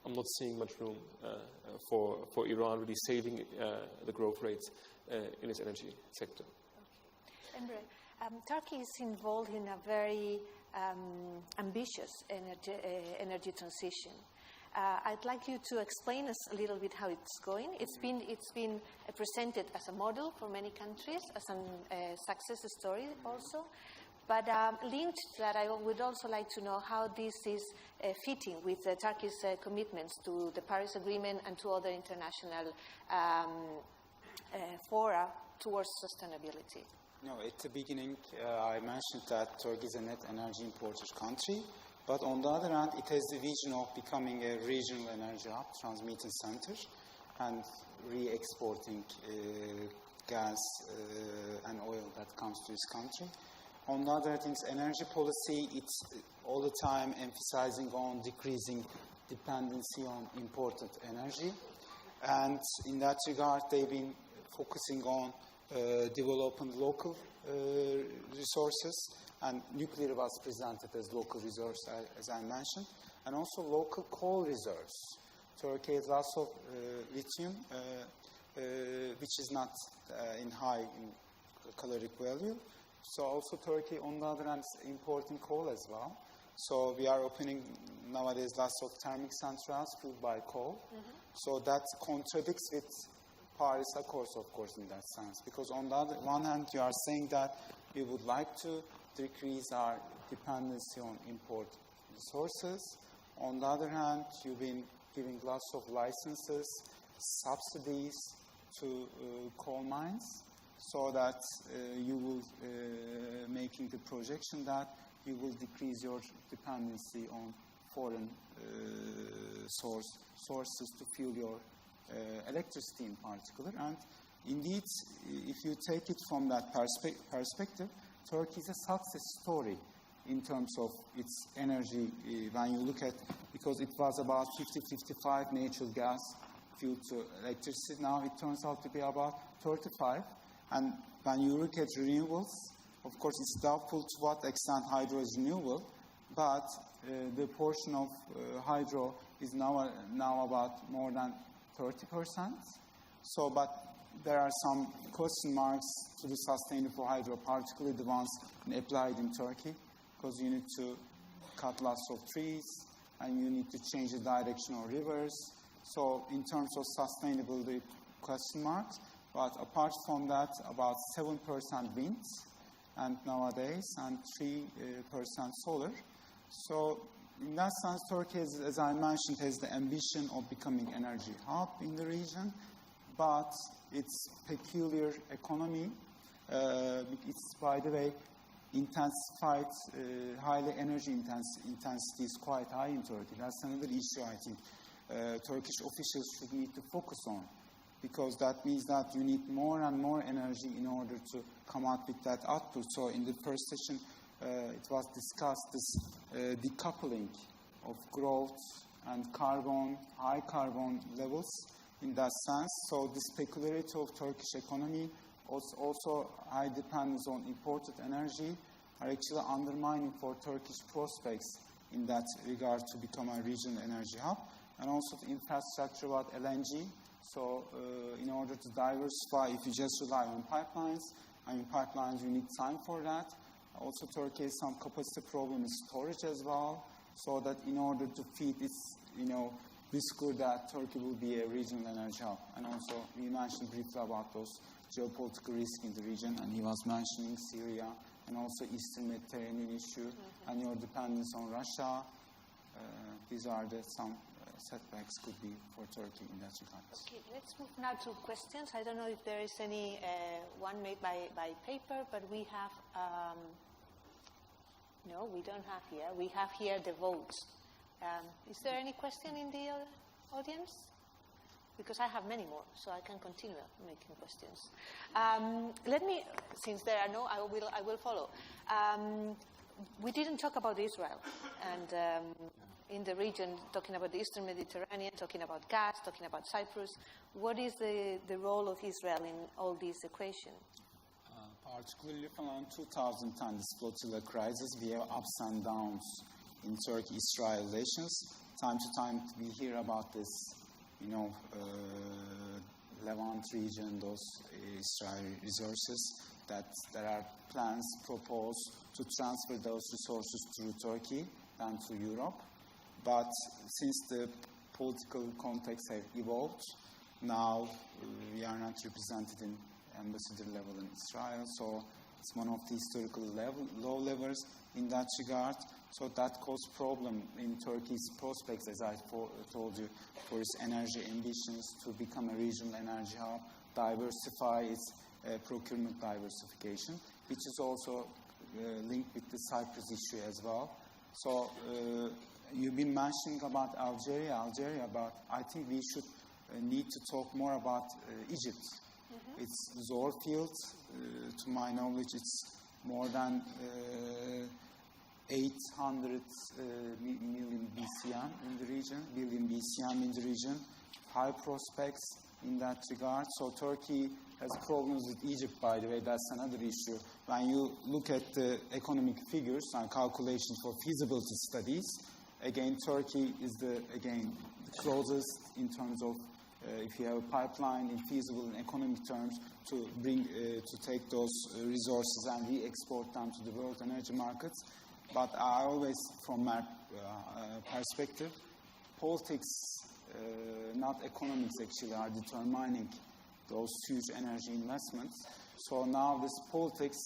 I'm not seeing much room for Iran really saving the growth rates in its energy sector. Okay. Emre, Turkey is involved in a very ambitious energy transition. I'd like you to explain us a little bit how it's going. It's been presented as a model for many countries, as a success story also. But linked to that, I would also like to know how this is fitting with Turkey's commitments to the Paris Agreement and to other international fora towards sustainability. No, at the beginning, I mentioned that Turkey is a net energy importer country. But on the other hand, it has the vision of becoming a regional energy hub, transmitting center, and re-exporting gas and oil that comes to this country. On the other hand, energy policy, it's all the time emphasizing on decreasing dependency on imported energy. And in that regard, they've been focusing on developing local resources, and nuclear was presented as local resource, as I mentioned, and also local coal reserves. Turkey has lots of lithium, which is not in high in caloric value. So also Turkey, on the other hand, is importing coal as well. So we are opening nowadays lots of thermic centrals fueled by coal. Mm-hmm. So that contradicts with Paris Accords, of course, in that sense. Because on the one hand, you are saying that we would like to decrease our dependency on import resources. On the other hand, you've been giving lots of licenses, subsidies to coal mines, so that you will making the projection that you will decrease your dependency on foreign sources to fuel your electricity in particular. And indeed, if you take it from that perspective, Turkey is a success story in terms of its energy when you look at, because it was about 50-55 natural gas fueled to electricity. Now it turns out to be about 35. And when you look at renewables, of course it's doubtful to what extent hydro is renewable, but the portion of hydro is now about more than 30%. So, but there are some question marks to the sustainable hydro, particularly the ones applied in Turkey, because you need to cut lots of trees and you need to change the direction of rivers. So in terms of sustainability, question marks. But apart from that, about 7% wind and nowadays, and 3% solar. So in that sense, Turkey, as I mentioned, has the ambition of becoming energy hub in the region, but its peculiar economy, it's, by the way, intensified, highly energy intensity is quite high in Turkey. That's another issue I think Turkish officials should need to focus on, because that means that you need more and more energy in order to come out with that output. So in the first session, it was discussed this decoupling of growth and high carbon levels in that sense. So this peculiarity of Turkish economy, also high dependence on imported energy, are actually undermining for Turkish prospects in that regard to become a regional energy hub. And also the infrastructure about LNG. So in order to diversify, if you just rely on pipelines, you need time for that. Also, Turkey has some capacity problem in storage as well, so that in order to feed its, discourse that Turkey will be a regional energy hub. And also, you mentioned briefly about those geopolitical risks in the region, and he was mentioning Syria and also Eastern Mediterranean issue, and your dependence on Russia. These are some setbacks could be for Turkey in that regard. Okay, let's move now to questions. I don't know if there is any one made by paper, but we have, no, we don't have here. We have here the votes. Is there any question in the audience? Because I have many more, so I can continue making questions. Let me, since there are no, I will follow. We didn't talk about Israel, and in the region, talking about the Eastern Mediterranean, talking about gas, talking about Cyprus. What is the role of Israel in all these equations? Particularly from 2010, this flotilla crisis, we have ups and downs in Turkey-Israel relations. Time to time, we hear about this, Levant region, those Israeli resources, that there are plans proposed to transfer those resources through Turkey and to Europe. But since the political context has evolved, now we are not represented in ambassador level in Israel, so it's one of the historical low levels in that regard. So that caused problem in Turkey's prospects, as I told you, for its energy ambitions to become a regional energy hub, diversify its procurement diversification, which is also linked with the Cyprus issue as well. So you've been mentioning about Algeria, but I think we should need to talk more about Egypt. Mm-hmm. It's Zohr field. To my knowledge, it's more than 800 million BCM in the region, billion BCM in the region. High prospects in that regard. So Turkey has problems with Egypt, by the way. That's another issue. When you look at the economic figures and calculations for feasibility studies, again, Turkey is the closest in terms of if you have a pipeline in feasible in economic terms to bring to take those resources and re-export them to the world energy markets. But I always, from my perspective, politics, not economics actually, are determining those huge energy investments. So now this politics,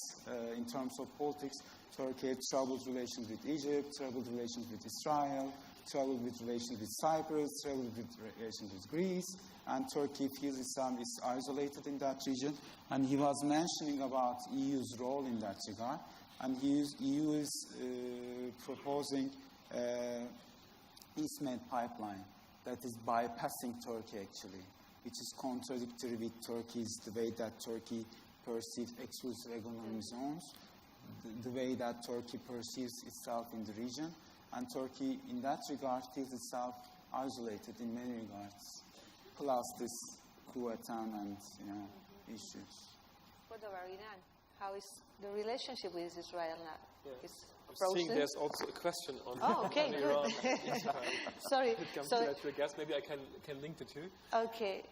in terms of politics, Turkey had troubled relations with Egypt, troubled relations with Israel, troubled with relations with Cyprus, troubled with relations with Greece, and Turkey feels itself is isolated in that region. And he was mentioning about EU's role in that regard. And EU is proposing EastMed pipeline that is bypassing Turkey, actually, which is contradictory with the way that Turkey perceives exclusive economic zones, the way that Turkey perceives itself in the region. And Turkey, in that regard, feels itself isolated in many regards, plus this Kuwaitan and issues. What about Iran? How is the relationship with Israel now? Yeah. Is I'm seeing there's also a question on, okay, on Iran. Sorry. It comes to natural gas. Maybe I can link the two. Okay.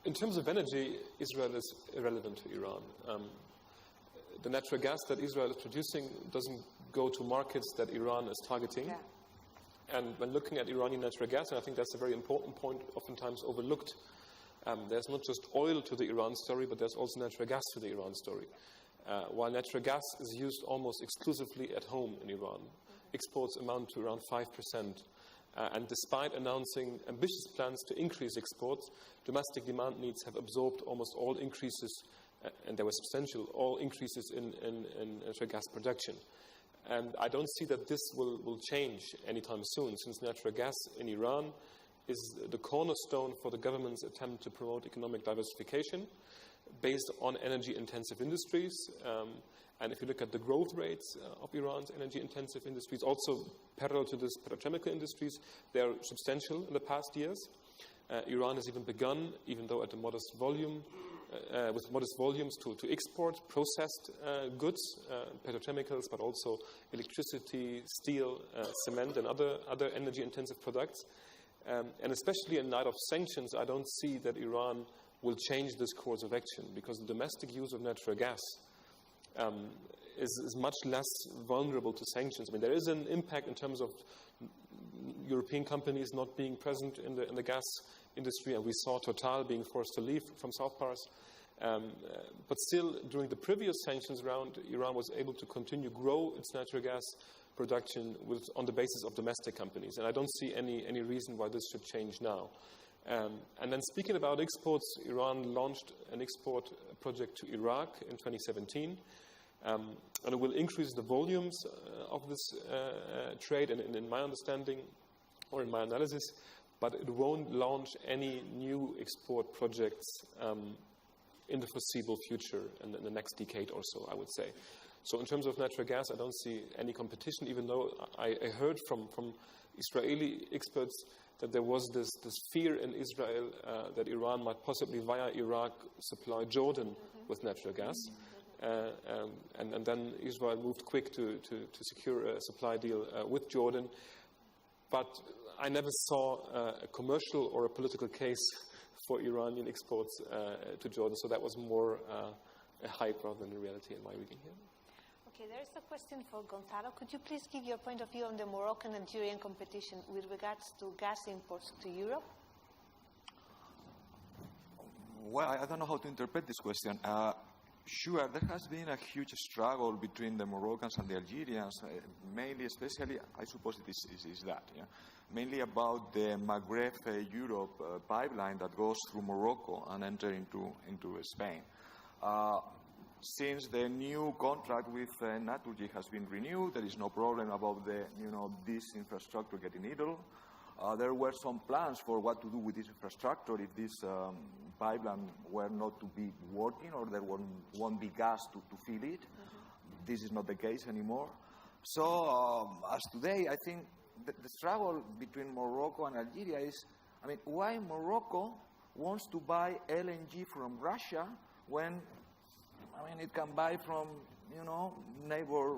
In terms of energy, Israel is irrelevant to Iran. The natural gas that Israel is producing doesn't go to markets that Iran is targeting. Yeah. And when looking at Iranian natural gas, and I think that's a very important point, oftentimes overlooked, there's not just oil to the Iran story, but there's also natural gas to the Iran story. While natural gas is used almost exclusively at home in Iran, exports amount to around 5%. And despite announcing ambitious plans to increase exports, domestic demand needs have absorbed almost all increases, and there were substantial, all increases in natural gas production. And I don't see that this will change anytime soon, since natural gas in Iran is the cornerstone for the government's attempt to promote economic diversification based on energy-intensive industries. And if you look at the growth rates of Iran's energy-intensive industries, also parallel to this petrochemical industries, they're substantial in the past years. Iran has even begun, even though at a modest volume, with modest volumes to export processed goods, petrochemicals, but also electricity, steel, cement, and other energy-intensive products. And especially in light of sanctions, I don't see that Iran will change this course of action, because the domestic use of natural gas is much less vulnerable to sanctions. I mean, there is an impact in terms of European companies not being present in the gas industry, and we saw Total being forced to leave from South Pars. But still, during the previous sanctions round, Iran was able to continue grow its natural gas production on the basis of domestic companies. And I don't see any reason why this should change now. And then speaking about exports, Iran launched an export project to Iraq in 2017. And it will increase the volumes of this trade, and in my understanding, or in my analysis, but it won't launch any new export projects in the foreseeable future, in the next decade or so, I would say. So in terms of natural gas, I don't see any competition, even though I heard from Israeli experts that there was this fear in Israel that Iran might possibly, via Iraq, supply Jordan with natural gas. And then Israel moved quick to secure a supply deal with Jordan. But I never saw a commercial or a political case for Iranian exports to Jordan. So that was more a hype rather than a reality in my reading here. Okay, there is a question for Gonzalo. Could you please give your point of view on the Moroccan-Algerian competition with regards to gas imports to Europe? Well, I don't know how to interpret this question. Sure, there has been a huge struggle between the Moroccans and the Algerians, mainly, especially, I suppose it is that, yeah? Mainly about the Maghreb-Europe pipeline that goes through Morocco and enters into Spain. Since the new contract with Naturgy has been renewed, there is no problem about this infrastructure getting idle. There were some plans for what to do with this infrastructure if this pipeline were not to be working or there won't be gas to fill it. This is not the case anymore. So as today, I think the struggle between Morocco and Algeria is, I mean, why Morocco wants to buy LNG from Russia when, I mean, it can buy from, neighbor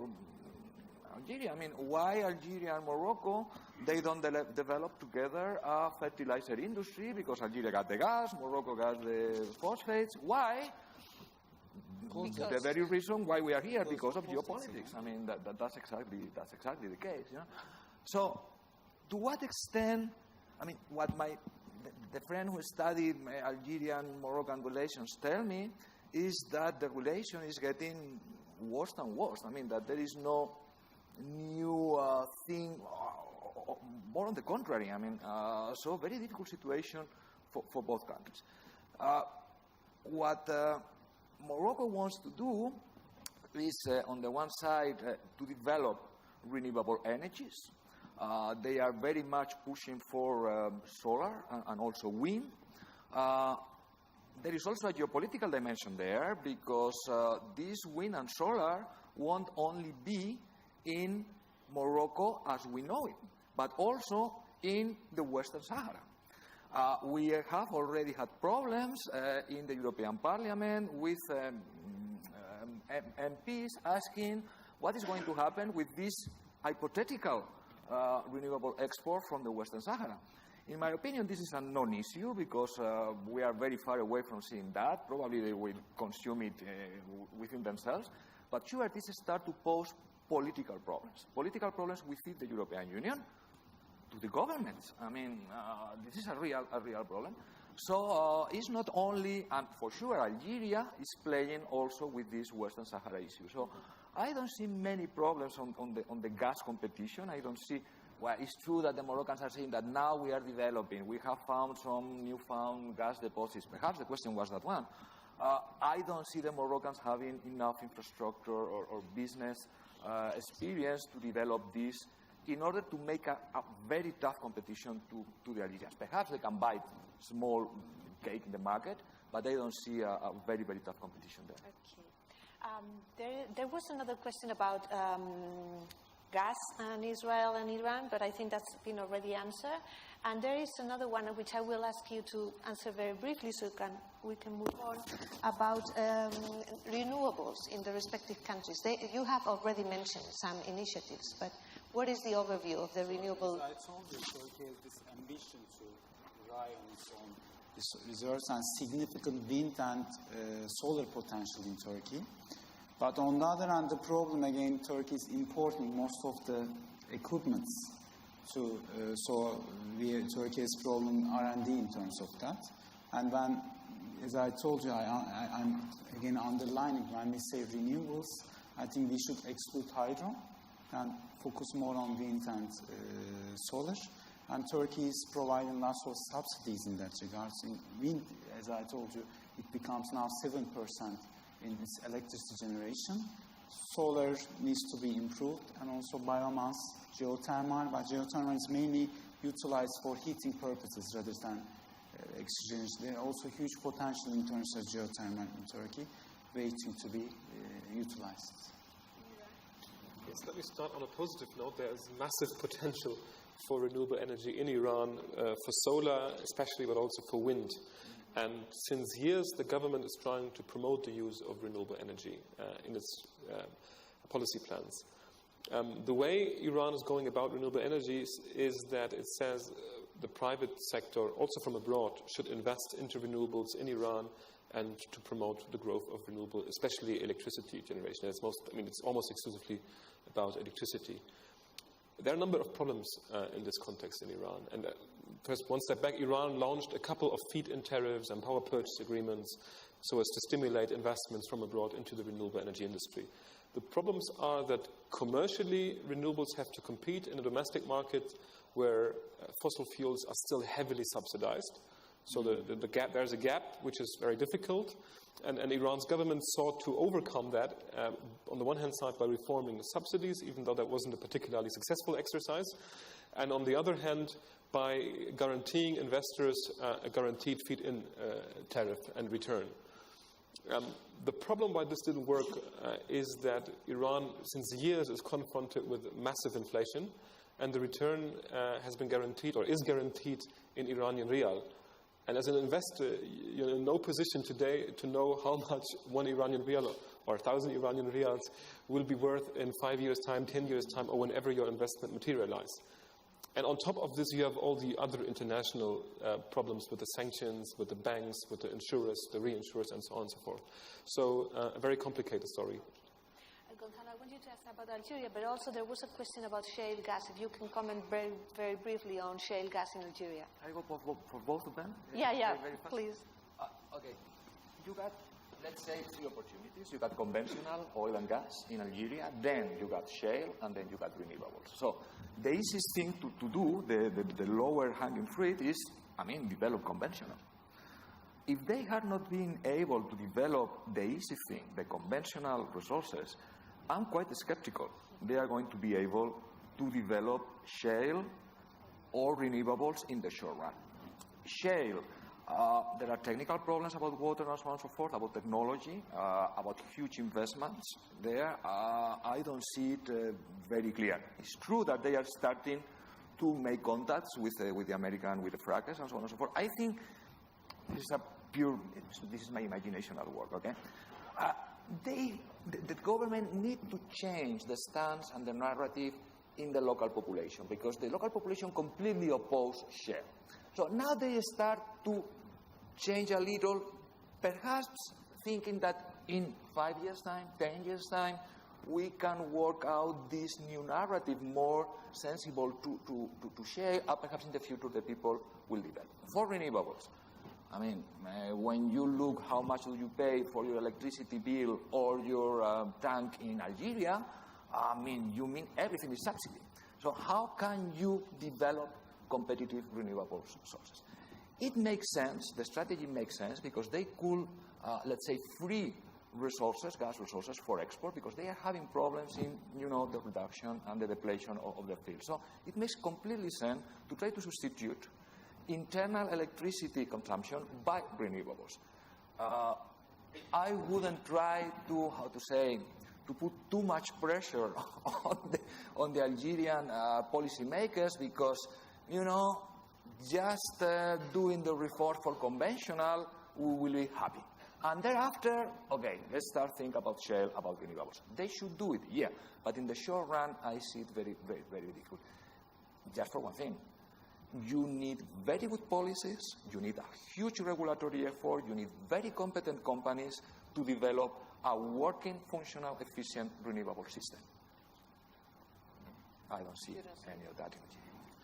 Algeria. I mean, why Algeria and Morocco, they don't develop together a fertilizer industry because Algeria got the gas, Morocco got the phosphates. Why? Because the very reason why we are here, because of geopolitics. I mean, that's exactly the case. So, to what extent? I mean, what the friend who studied Algerian-Moroccan relations tell me is that the relation is getting worse and worse. I mean, that there is no new thing, more on the contrary. I mean, so very difficult situation for both countries. What Morocco wants to do is, on the one side, to develop renewable energies. They are very much pushing for solar and also wind. There is also a geopolitical dimension there because this wind and solar won't only be in Morocco as we know it, but also in the Western Sahara. We have already had problems in the European Parliament with MPs asking what is going to happen with this hypothetical renewable export from the Western Sahara. In my opinion, this is a non-issue because we are very far away from seeing that. Probably they will consume it within themselves. But sure, this starts to pose political problems. Political problems within the European Union to the governments. I mean, this is a real problem. So it's not only, and for sure, Algeria is playing also with this Western Sahara issue. So I don't see many problems on the gas competition. I don't see. Well, it's true that the Moroccans are saying that now we are developing. We have found some newfound gas deposits. Perhaps the question was that one. I don't see the Moroccans having enough infrastructure or business experience to develop this in order to make a very tough competition to the Algerians. Perhaps they can buy small cake in the market, but they don't see a very, very tough competition there. Okay. There was another question about gas and Israel and Iran, but I think that's been already answered. And there is another one which I will ask you to answer very briefly so we can move on, about renewables in the respective countries. You have already mentioned some initiatives, but what is the overview of the renewable? I told you Turkey has this ambition to rely on its own reserves and significant wind and solar potential in Turkey. But on the other hand, the problem again, Turkey is importing most of the equipments. Turkey has problem R&D in terms of that. And when, as I told you, I'm again underlining, when we say renewables, I think we should exclude hydro and focus more on wind and solar. And Turkey is providing lots of subsidies in that regard. In wind, as I told you, it becomes now 7% in its electricity generation. Solar needs to be improved, and also biomass, geothermal, but geothermal is mainly utilized for heating purposes rather than exchange. There are also huge potential in terms of geothermal in Turkey waiting to be utilized. Yes, let me start on a positive note. There is massive potential for renewable energy in Iran, for solar especially, but also for wind. And since years, the government is trying to promote the use of renewable energy in its policy plans. The way Iran is going about renewable energies is that it says the private sector, also from abroad, should invest into renewables in Iran and to promote the growth of renewable, especially electricity generation. It's almost exclusively about electricity. There are a number of problems in this context in Iran. And first, one step back, Iran launched a couple of feed-in tariffs and power purchase agreements so as to stimulate investments from abroad into the renewable energy industry. The problems are that commercially, renewables have to compete in a domestic market where fossil fuels are still heavily subsidized. So there's a gap, which is very difficult. And Iran's government sought to overcome that, on the one hand side, by reforming the subsidies, even though that wasn't a particularly successful exercise. And on the other hand, by guaranteeing investors a guaranteed feed-in tariff and return. The problem why this didn't work is that Iran, since years, is confronted with massive inflation, and the return has been guaranteed, or is guaranteed, in Iranian rial. And as an investor, you're in no position today to know how much 1 Iranian rial or 1,000 Iranian rials will be worth in 5 years' time, 10 years' time, or whenever your investment materializes. And on top of this, you have all the other international problems with the sanctions, with the banks, with the insurers, the reinsurers, and so on and so forth. So a very complicated story. Gonzalo, I want you to ask about Algeria, but also there was a question about shale gas. If you can comment very, very briefly on shale gas in Algeria. I go for both of them? Yeah, very fast. please. Okay. You got, let's say, 3 opportunities. You got conventional oil and gas in Algeria, then you got shale, and then you got renewables. So the easiest thing to do, the lower hanging fruit is, develop conventional. If they had not been able to develop the easy thing, the conventional resources, I'm quite skeptical they are going to be able to develop shale or renewables in the short run. Shale, there are technical problems about water and so on and so forth, about technology, about huge investments there. I don't see it very clear. It's true that they are starting to make contacts with the American, with the frackers and so on and so forth. I think this is my imagination at work, okay? The government need to change the stance and the narrative in the local population, because the local population completely oppose shale. So now they start to change a little, perhaps thinking that in 5 years' time, 10 years' time, we can work out this new narrative more sensible to share. Perhaps in the future the people will develop. For renewables, when you look how much do you pay for your electricity bill or your tank in Algeria, you mean everything is subsidy. So how can you develop competitive renewable sources? It makes sense, the strategy makes sense, because they could, let's say, free resources, gas resources for export, because they are having problems in, the reduction and the depletion of the field. So it makes completely sense to try to substitute internal electricity consumption by renewables. I wouldn't try to, to put too much pressure on the Algerian policymakers, because, just doing the reform for conventional, we will be happy. And thereafter, okay, let's start thinking about shale, about renewables. They should do it, yeah, but in the short run, I see it very, very, very difficult. Just for one thing, you need very good policies, you need a huge regulatory effort, you need very competent companies to develop a working, functional, efficient, renewable system. I don't see any of that.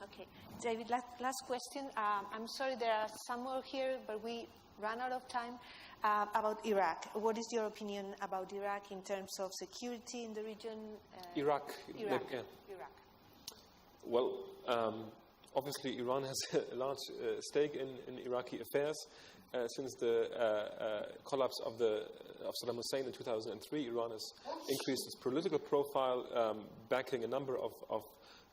Okay. David, last question. I'm sorry there are some more here, but we ran out of time. About Iraq. What is your opinion about Iraq in terms of security in the region? Iraq. Iraq. Yeah. Iraq. Well, obviously Iran has a large stake in Iraqi affairs. Since the collapse of Saddam Hussein in 2003, Iran has increased its political profile, backing a number of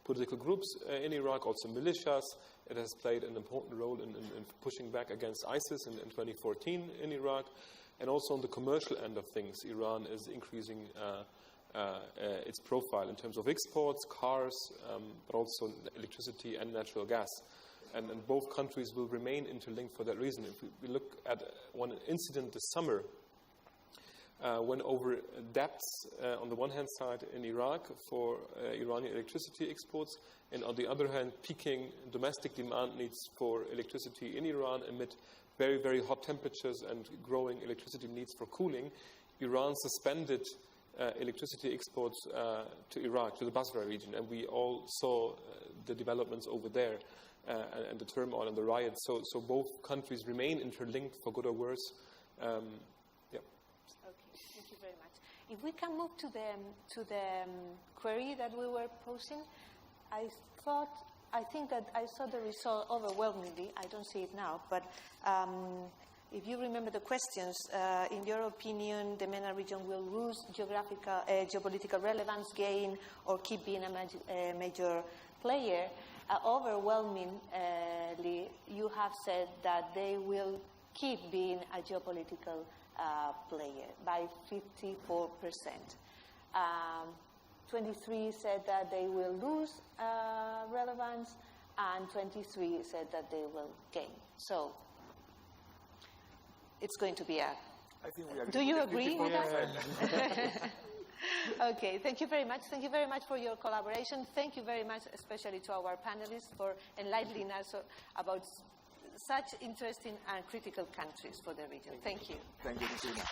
political groups in Iraq, also militias. It has played an important role in pushing back against ISIS in 2014 in Iraq. And also on the commercial end of things, Iran is increasing its profile in terms of exports, cars, but also electricity and natural gas. And both countries will remain interlinked for that reason. If we look at one incident this summer, when over debts on the one hand side in Iraq for Iranian electricity exports, and on the other hand peaking domestic demand needs for electricity in Iran amid very, very hot temperatures and growing electricity needs for cooling, Iran suspended electricity exports to Iraq, to the Basra region, and we all saw the developments over there and the turmoil and the riots. So both countries remain interlinked for good or worse. If we can move to the query that we were posing, I think that I saw the result overwhelmingly. I don't see it now, but if you remember the questions, in your opinion, the MENA region will lose geopolitical relevance, gain, or keep being a major player. Overwhelmingly, you have said that they will keep being a geopolitical player by 54%. 23 said that they will lose relevance, and 23 said that they will gain. So it's going to be a... I think we agree. Do you agree with that? Okay, thank you very much. Thank you very much for your collaboration. Thank you very much, especially to our panelists, for enlightening us about such interesting and critical countries for the region. Thank you. Thank you, Cristina.